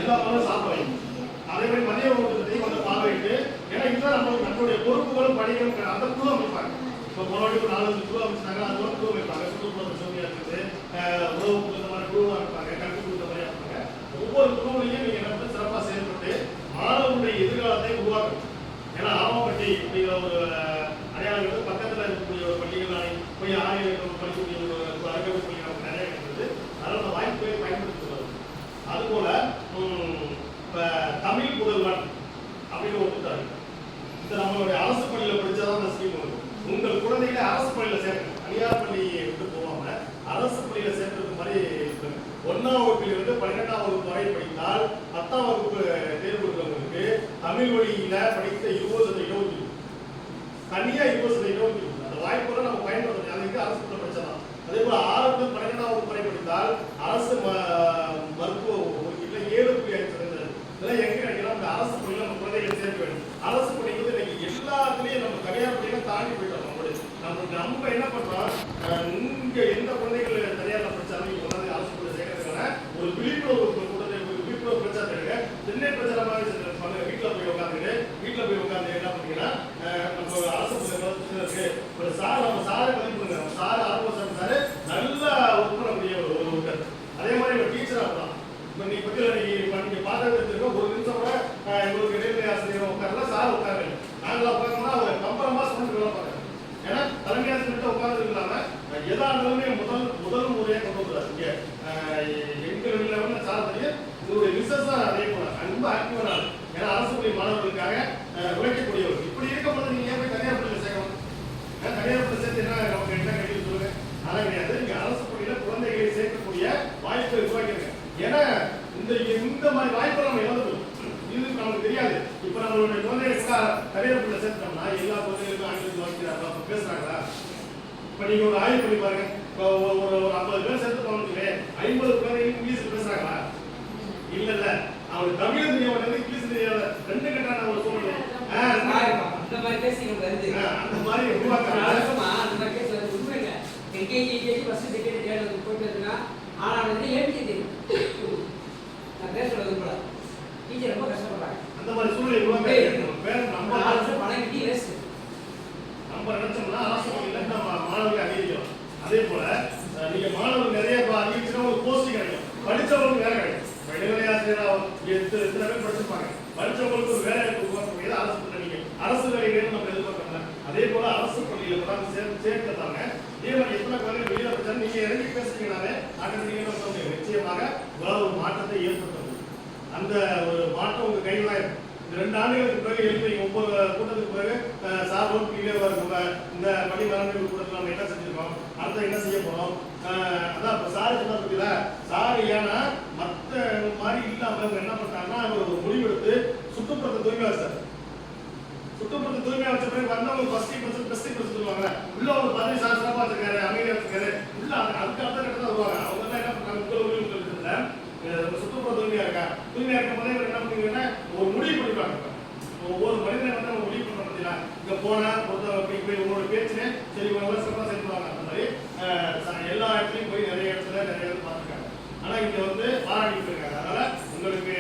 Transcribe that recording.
எல்லா பொருளும் சாப்பிட வைக்கும். அதே மாதிரி மதிய உணவு வந்து பார்வையிட்டு, ஏன்னா இதுதான் நம்மளுடைய பொறுப்புகளும் பணிகளும் அந்த குழு அமைப்பாங்க. இப்போ போராடி ஒரு 4-5 குழு அமைச்சாங்க, அது ஒரு குழு அமைப்பாங்க. சுற்றுப்புற பிரச்சனையா இருக்குது, உணவு இந்த மாதிரி குழுவாக இருப்பாங்க, கல்வி குழு மாதிரி இருப்பாங்க. ஒவ்வொரு குழுவிலையும் நீங்க என்ன பண்ணி சிறப்பாக செயல்பட்டு மாணவனுடைய எதிர்காலத்தை உருவாக்கணும். ஏன்னா ஆமாப்பட்டி அப்படிங்கிற ஒரு அடையாளங்கள் பக்கத்தில் இருக்கக்கூடிய ஒரு பள்ளிகள் போய் ஆணையம் படிக்கக்கூடிய ஒரு அரங்கல் பள்ளி நமக்கு நிறைய இருக்குது. அதனால அந்த வாய்ப்பை பயன்படுத்துவது. அதுபோல இப்போ தமிழ் முதல்வன் அப்படின்னு ஒரு புத்தகம். இந்த நம்மளுடைய அரசு பள்ளியில் படிச்சாதான் அந்த ஸ்கீம் வரும். உங்கள் குழந்தைகளை அரசு பள்ளியில் சேர்க்கணும், தனியார் பள்ளியை விட்டு போகாம அரசு பள்ளியில் சேர்க்கிறது மாதிரி 1ஆம் வகுப்பிலிருந்து 12ஆம் வகுப்பு வரை படித்தால் 10ஆம் வகுப்பு தேர்வு இருக்கிறவங்களுக்கு தமிழ் வழியில படித்த 20% தனியா 20% அந்த வாய்ப்புகளை நம்ம பயன்படுத்தணும். அதுக்கு அரசு பள்ளியில் படிச்சலாம். அதே போல 6 முதல் 12ஆம் வகுப்பு வரை படித்தால் அரசு மருத்துவ இல்லை 7.5% இதெல்லாம் எங்க கிடைக்கலாம். அந்த அரசு பள்ளியில் நம்ம குழந்தைகளை சேர்க்க வேண்டும். அரசு பள்ளிகள் இன்னைக்கு எல்லாத்துலயும் நம்ம தனியார் பள்ளியில தாண்டி போயிட்டோம். நம்ம என்ன பண்றோம், இங்க எந்த குழந்தைகள் தனியார் படிச்சாலும் இங்க வந்து அரசு பள்ளியில் சேர்க்கறதுக்கான ஒரு விழிப்புணர்வு விழிப்புணர்வு பிரச்சாரம் இருக்கு. சென்னை பிரச்சாரமாக பண்ணுங்க. வீட்டுல போய் உட்காந்து என்ன பண்ணீங்கன்னா நம்ம அரசு பள்ளியில் இருக்கு ஒரு சார், நம்ம சாரை பதிவு பண்ணுங்க. சார் ஆர்வம் சார் நல்ல ஒர்க் பண்ணக்கூடிய ஒரு ஒர்க்கர். அதே மாதிரி ஒரு டீச்சரா இருக்கலாம். இப்போ நீ நீங்க பார்த்துருக்க ஒரு நிமிஷம் கூட எங்களுக்கு இடைநிலை ஆசிரியர் உட்காரல, சார் உட்காரு. நாங்களா உட்காரணும்னா அவர் கம்பரமா சொல்லிட்டு வேலை பார்க்கறோம். ஏன்னா தலைமை ஆசிரியர்கிட்ட உட்கார்ந்து இல்லாம எதா இருந்தாலுமே முதல் முறையாக கொண்டு வந்துடுறாரு. இங்க எங்க வெளியில சார் தெரியும் உங்களுடைய ரிசர்ச் தான் அதே போல ரொம்ப ஆக்டிவான. ஏன்னா அரசு பள்ளி மாணவர்களுக்காக உழைக்கக்கூடியவர். இப்படி இருக்கும்போது நீங்க ஏன் போய் தனியார் பள்ளியில் சேர்க்கணும்? தனியார் பள்ளி சேர்த்து என்ன நமக்கு என்ன கிடைக்கும் சொல்லுங்க. அதான் கிடையாது. இங்க அரசு பள்ளியில குழந்தைகளை சேர்க்கக்கூடிய வாய்ப்பை உருவாக்கிருங்க. ஏன்னா இந்த மாதிரி வாய்ப்பை நம்ம இழந்துடும். இது நமக்கு தெரியாது. இப்ப நம்மளுடைய குழந்தைகளுக்கு தனியார் பள்ளியில் சேர்த்தோம்னா எல்லா குழந்தைகளுக்கும் ஆங்கிலத்தில் வாசிக்கிறாங்க, பேசுறாங்களா? இப்ப நீங்க ஒரு ஆய்வு பண்ணி பாருங்க. இப்போ ஒரு 50 பேர் சேர்த்து போனதுக்கு 50 குழந்தைகள் இங்கிலீஷ் பேசுறாங்களா? இல்ல. அவனுக்கு தமிழ் தெரிய மாட்டேங்குது, இங்கிலீஷ் தெரியாது. ரெண்டு கட்டான ஒரு சூழ்நிலை. அந்த மாதிரி பேசிங்க வருது. அந்த மாதிரி உருவாக்குறாங்க. அந்த மாதிரி பேச உண்மைங்க. எல்கேஜி ஃபர்ஸ்ட் செகண்ட் தேர்ட் போயிட்டுனா ஆனா வந்து ஏபிசி தெரியும். நான் பேசுறது கூட டீச்சர் ரொம்ப கஷ்டப்படுறாங்க. அந்த மாதிரி சூழ்நிலை உருவாக்க நம்ம பணம் கட்டி வேஸ்ட். நம்ம நினைச்சோம்னா அரசு பள்ளியில நம்ம மாணவர்கள் அதிகரிக்கலாம். அதே போல நீங்க மாணவர்கள் நிறைய அதிகரிச்சுன்னா ஒரு போஸ்டிங் கிடைக்கும். படிச்சவங்களுக்கு வேலை கிடைக்கும். இடைநிலை ஆசிரியர் எத்தனை பேர் படிச்சிருப்பாங்க. படிச்சவங்களுக்கு ஒரு வேலை உருவாக்க அரசு பள்ளி நீங்க அரசு வேலைகளும் நம்ம எதிர்பார்க்கல. அதே போல அரசு பள்ளியில சேர்க்கிறதாங்க. இதே மாதிரி எத்தனை குழந்தைகள் வெளியில படிச்சாலும் நீங்க இறங்கி பேசுறீங்கனாலே ஆட்டோமேட்டிக்கா நிச்சயமாக ஒரு மாற்றத்தை ஏற்படுத்த முடியும். அந்த ஒரு மாற்றம் உங்க கையில் தான் இருக்கு. 2 ஆண்டுகளுக்கு பிறகு எழுதி 9 கூட்டத்துக்கு பிறகு சார் கீழே நம்ம இந்த பணி மேலாண்மை கூட்டத்தில் நம்ம என்ன செஞ்சிருக்கோம், அடுத்த என்ன செய்ய போறோம். அதான் இப்போ சார் சொன்ன பத்தியில சார் ஏன்னா மற்ற மாதிரி இல்லாம என்ன பண்றாங்கன்னா ஒரு முடிவெடுத்து சுற்றுப்புறத்தை தூய்மையா வச்சார். சுற்றுப்புறத்தை தூய்மையா வச்ச பிறகு வந்தவங்க ஃபர்ஸ்ட் சொல்லுவாங்க. உள்ள ஒரு 15 சார் சிறப்பா வச்சிருக்காரு, அமைதியா வச்சிருக்காரு. உள்ள அதுக்கு அடுத்த கட்டத்தில் வருவாங்க. அவங்க எல்லாம் என்ன பண்றாங்க, சுற்றுப்புற தூய்மையா இருக்கா, தூய்மையா இருக்க போதே என்ன பண்ணுவீங்கன்னா ஒரு முடிவு பண்ணிப்பாங்க. ஒவ்வொரு மனிதனை வந்து அவங்க முடிவு பண்ண பார்த்தீங்கன்னா இங்க போனா போய் உங்களோட பேச்சுனே சரி வருஷமா சேர்த்துவாங்க. அந்த மாதிரி எல்லா இடத்துலையும் போய் நிறைய இடத்துல பார்த்துருக்காங்க. ஆனா இங்க வந்து பாராட்டிட்டு இருக்காங்க. அதனால உங்களுக்கு